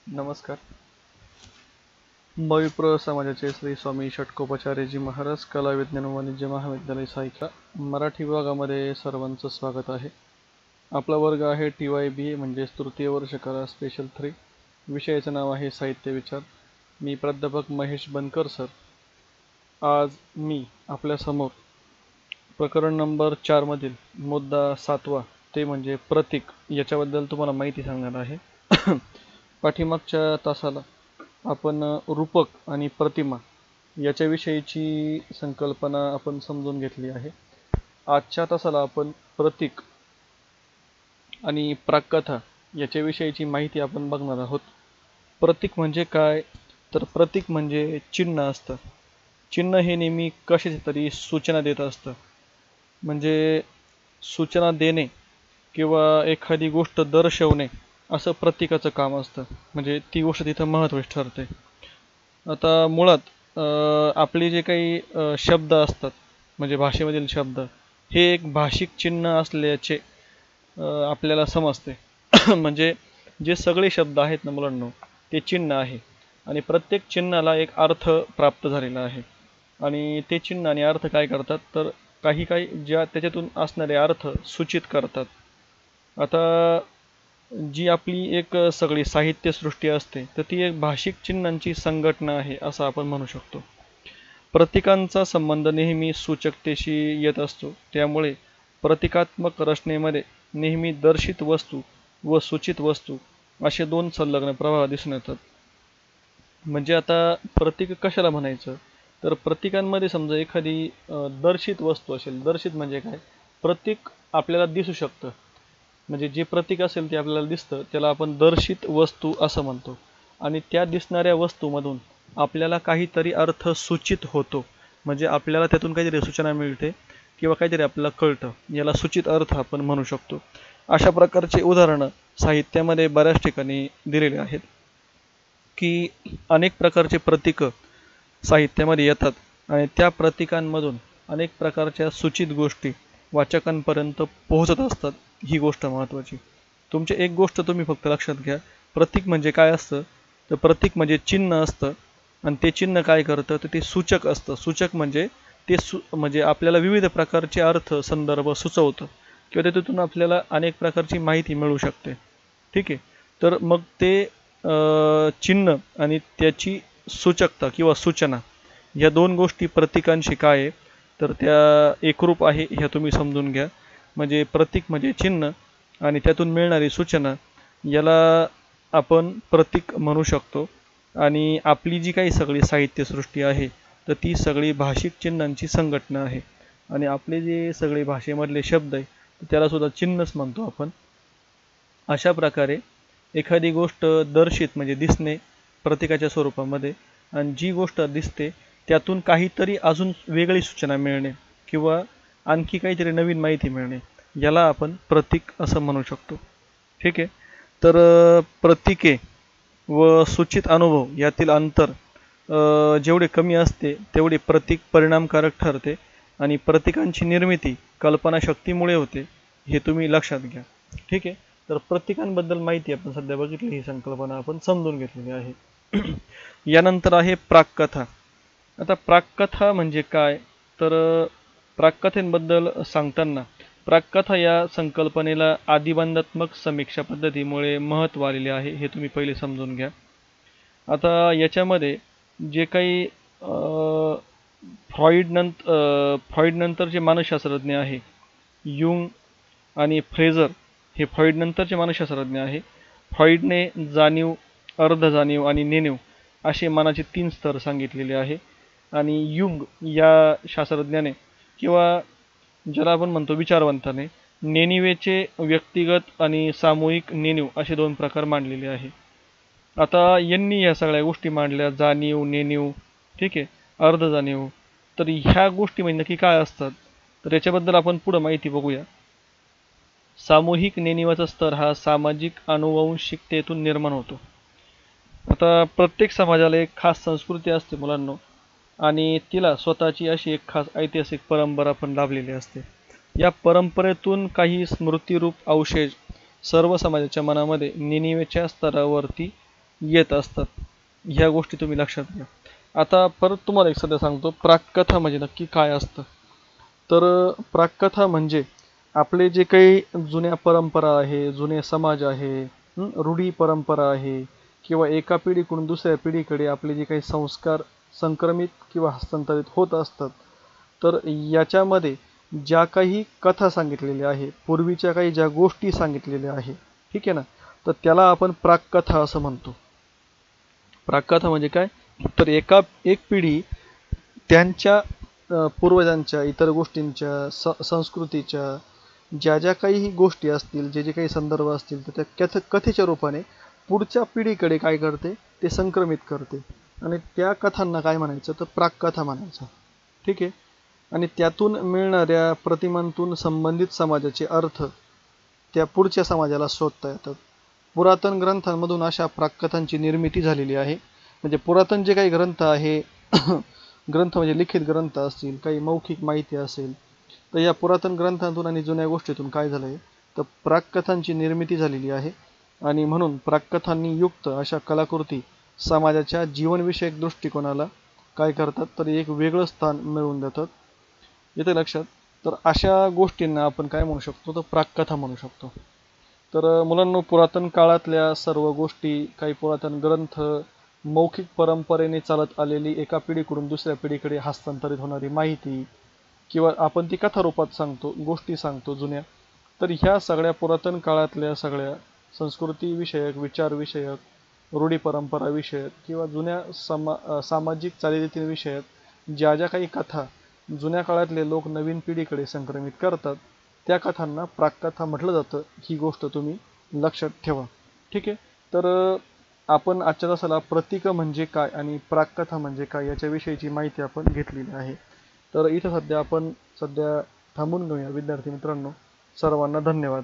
नमस्कार. मविप्र समाजाचे श्री स्वामी षटकोपाचार्यजी महाराज कला विज्ञान व वाणिज्य महाविद्यालय सायका मराठी विभागामध्ये सर्वांचं स्वागत आहे. आपला वर्ग आहे TYBA म्हणजे तृतीय वर्ष कला स्पेशल 3. विषयाचं नाव आहे साहित्य विचार. मी प्राध्यापक महेश बनकर सर. आज मी आपल्यासमोर प्रकरण नंबर 4 मधील मुद्दा 7वा ते म्हणजे प्रतीक याच्याबद्दल तुम्हाला माहिती सांगणार आहे. पाठीमागच्या तासाला आपण रूपक आणि प्रतिमा याच्याविषयीची संकल्पना आपण समजून घेतली आहे. आजच्या तासाला आपण प्रतीक आणि प्राककथा याच्याविषयीची माहिती आपण बघणार आहोत. प्रतीक म्हणजे काय, तर प्रतीक म्हणजे चिन्ह असतं. चिन्ह हे नेहमी कशाची तरी सूचना देत असतं. म्हणजे सूचना देणे किंवा एखादी गोष्ट दर्शवणे असं प्रतीकाचं काम असतं. म्हणजे ती गोष्ट तिथं महत्त्वाची ठरते. आता मुळात आपले जे काही शब्द असतात म्हणजे भाषेमधील शब्द हे एक भाषिक चिन्ह असल्याचे आपल्याला समजते. म्हणजे जे सगळे शब्द आहेत ना मुलांनो, ते चिन्ह आहे आणि प्रत्येक चिन्हाला एक अर्थ प्राप्त झालेला आहे. आणि ते चिन्ह आणि अर्थ काय करतात, तर काही ज्या त्याच्यातून असणारे अर्थ सूचित करतात. आता जी आपली एक सगळी साहित्यसृष्टी असते तर ती एक भाषिक चिन्हांची संघटना आहे असं आपण म्हणू शकतो. प्रतीकांचा संबंध नेहमी सूचकतेशी येत असतो. त्यामुळे प्रतिकात्मक रचनेमध्ये नेहमी दर्शित वस्तू व सूचित वस्तू असे दोन संलग्न प्रवाह दिसून येतात. म्हणजे आता प्रतीक कशाला म्हणायचं, तर प्रतीकांमध्ये समजा एखादी दर्शित वस्तू असेल. दर्शित म्हणजे काय, प्रतीक आपल्याला दिसू शकतं. म्हणजे जे प्रतीक असेल ते आपल्याला दिसतं त्याला आपण दर्शित वस्तू असं म्हणतो. आणि त्या दिसणाऱ्या वस्तूमधून आपल्याला काहीतरी अर्थ सूचित होतो. म्हणजे आपल्याला त्यातून काहीतरी सूचना मिळते किंवा काहीतरी आपल्याला कळतं. याला सूचित अर्थ आपण म्हणू शकतो. अशा प्रकारचे उदाहरणं साहित्यामध्ये बऱ्याच ठिकाणी दिलेले आहेत की अनेक प्रकारचे प्रतीकं साहित्यामध्ये येतात आणि त्या प्रतीकांमधून अनेक प्रकारच्या सूचित गोष्टी वाचकांपर्यंत पोहोचत असतात. ही गोष्ट महत्त्वाची. तुमची एक गोष्ट तुम्ही फक्त लक्षात घ्या, प्रतीक म्हणजे काय असतं, तर प्रतीक म्हणजे चिन्ह असतं आणि ते चिन्ह काय करतं, तर ते सूचक असतं. सूचक म्हणजे ते म्हणजे आपल्याला विविध प्रकारचे अर्थ संदर्भ सुचवतं किंवा त्यातून आपल्याला अनेक प्रकारची माहिती मिळू शकते. ठीक आहे. तर मग ते चिन्ह आणि त्याची सूचकता किंवा सूचना या दोन गोष्टी प्रतीकांशी काय आहे, तर त्या एकरूप आहे ह्या तुम्ही समजून घ्या. म्हणजे प्रतीक म्हणजे चिन्ह आणि त्यातून मिळणारी सूचना याला आपण प्रतीक म्हणू शकतो. आणि आपली जी काही सगळी साहित्यसृष्टी आहे तर ती सगळी भाषिक चिन्हांची संघटना आहे. आणि आपले जे सगळे भाषेमधले शब्द आहे त्यालासुद्धा चिन्हच म्हणतो आपण. अशा प्रकारे एखादी गोष्ट दर्शित म्हणजे दिसणे प्रतीकाच्या स्वरूपामध्ये, आणि जी गोष्ट दिसते त्यातून काहीतरी अजून वेगळी सूचना मिळणे किंवा आणखी काहीतरी नवीन माहिती मिळणे याला आपण प्रतीक असं म्हणू शकतो. ठीक आहे. तर प्रतीके व सूचित अनुभव यातील अंतर जेवढे कमी असते तेवढे प्रतीक परिणामकारक ठरते आणि प्रतीकांची निर्मिती कल्पनाशक्तीमुळे होते, हे तुम्ही लक्षात घ्या. ठीक आहे. तर प्रतीकांबद्दल माहिती आपण सध्या बघितली, ही संकल्पना आपण समजून घेतलेली आहे. यानंतर आहे प्राककथा. आता प्राककथा म्हणजे काय, तर प्राककथेबद्दल सांगताना प्राककथा या संकल्पनेला आदिबंधात्मक समीक्षा पद्धतीमुळे महत्त्व आलेले आहे, हे तुम्ही पहिले समजून घ्या. आता याच्यामध्ये जे काही फ्रॉइड नंतरचे मानसशास्त्रज्ञ आहे, युंग आणि फ्रेझर हे फ्रॉइड नंतरचे मानसशास्त्रज्ञ आहे. फ्रॉइडने जाणीव, अर्ध जाणीव आणि नेणीव असे मनाचे 3 स्तर सांगितलेले आहे. आणि युंग या शास्त्रज्ञाने किंवा ज्याला आपण म्हणतो विचारवंताने नेणिवेचे व्यक्तिगत आणि सामूहिक नेणीव असे 2 प्रकार मांडलेले आहे. आता यांनी या सगळ्या गोष्टी मांडल्या, जाणीव, नेणीव, ठीक आहे, अर्ध जाणीव. तर ह्या गोष्टी म्हणजे नक्की काय असतात, तर याच्याबद्दल आपण पुढं माहिती बघूया. सामूहिक नेणिवाचा स्तर हा सामाजिक आनुवंशिकतेतून निर्माण होतो. आता प्रत्येक समाजाला एक खास संस्कृती असते मुलांनो, आणि तिला स्वतःची अशी एक खास ऐतिहासिक परंपरा पण लाभलेली असते. या परंपरेतून काही स्मृतिरूप अवशेष सर्व समाजाच्या मनामध्ये नेणिवेच्या स्तरावरती येत असतात. ह्या गोष्टी तुम्ही लक्षात घ्या. आता परत तुम्हाला एक सध्या सांगतो, प्राककथा म्हणजे नक्की काय असतं. तर प्राककथा म्हणजे आपले जे काही जुन्या परंपरा आहे, जुने समाज आहे, रूढी परंपरा आहे, किंवा एका पिढीकडून दुसऱ्या पिढीकडे आपले जे काही संस्कार संक्रमित किंवा हस्तांतरित होत असतात. तर याच्यामध्ये ज्या काही कथा सांगितलेल्या आहे, पूर्वीच्या काही ज्या गोष्टी सांगितलेल्या आहे, ठीक आहे ना, तर त्याला आपण प्राककथा असं म्हणतो. प्राककथा म्हणजे काय, तर एक पिढी त्यांच्या पूर्वजांच्या इतर गोष्टींच्या संस्कृतीच्या ज्या ज्या काही गोष्टी असतील, जे जे काही संदर्भ असतील, तर त्या कथेच्या रूपाने पुढच्या पिढीकडे काय करते, ते संक्रमित करते. आणि त्या कथांना काय म्हणायचं, तर प्राककथा म्हणायचं. ठीक आहे. आणि त्यातून मिळणाऱ्या प्रतिमांतून संबंधित समाजाचे अर्थ त्या पुढच्या समाजाला शोधता येतात. पुरातन ग्रंथांमधून अशा प्राककथांची निर्मिती झालेली आहे. म्हणजे पुरातन जे काही ग्रंथ आहे ग्रंथ म्हणजे लिखित ग्रंथ असतील, काही मौखिक माहिती असेल, तर या पुरातन ग्रंथांतून आणि जुन्या गोष्टीतून काय झालं आहे, तर प्राककथांची निर्मिती झालेली आहे. आणि म्हणून प्राककथांनी युक्त अशा कलाकृती समाजाच्या जीवनविषयक दृष्टिकोनाला काय करतात, तर एक वेगळं स्थान मिळवून देतात. येते लक्षात. तर अशा गोष्टींना आपण काय म्हणू शकतो, तर प्राककथा म्हणू शकतो. तर मुलांनो, पुरातन काळातल्या सर्व गोष्टी, काही पुरातन ग्रंथ, मौखिक परंपरेने चालत आलेली एका पिढीकडून दुसऱ्या पिढीकडे हस्तांतरित होणारी माहिती, किंवा आपण ती कथा रूपात सांगतो, गोष्टी सांगतो जुन्या, तर ह्या सगळ्या पुरातन काळातल्या सगळ्या संस्कृतीविषयक, विचारविषयक, रूढी परंपराविषयक, किंवा जुन्या सामाजिक चालीरीतींविषयक ज्या ज्या काही कथा जुन्या काळातले लोक नवीन पिढीकडे संक्रमित करतात, त्या कथांना प्राककथा म्हटलं जातं. ही गोष्ट तुम्ही लक्षात ठेवा. ठीक आहे. तर आपण आजच्या तासाला प्रतीक म्हणजे काय आणि प्राककथा म्हणजे काय याच्याविषयीची माहिती आपण घेतलेली आहे. तर इथं आपण सध्या थांबून घेऊया विद्यार्थी मित्रांनो. सर्वांना धन्यवाद.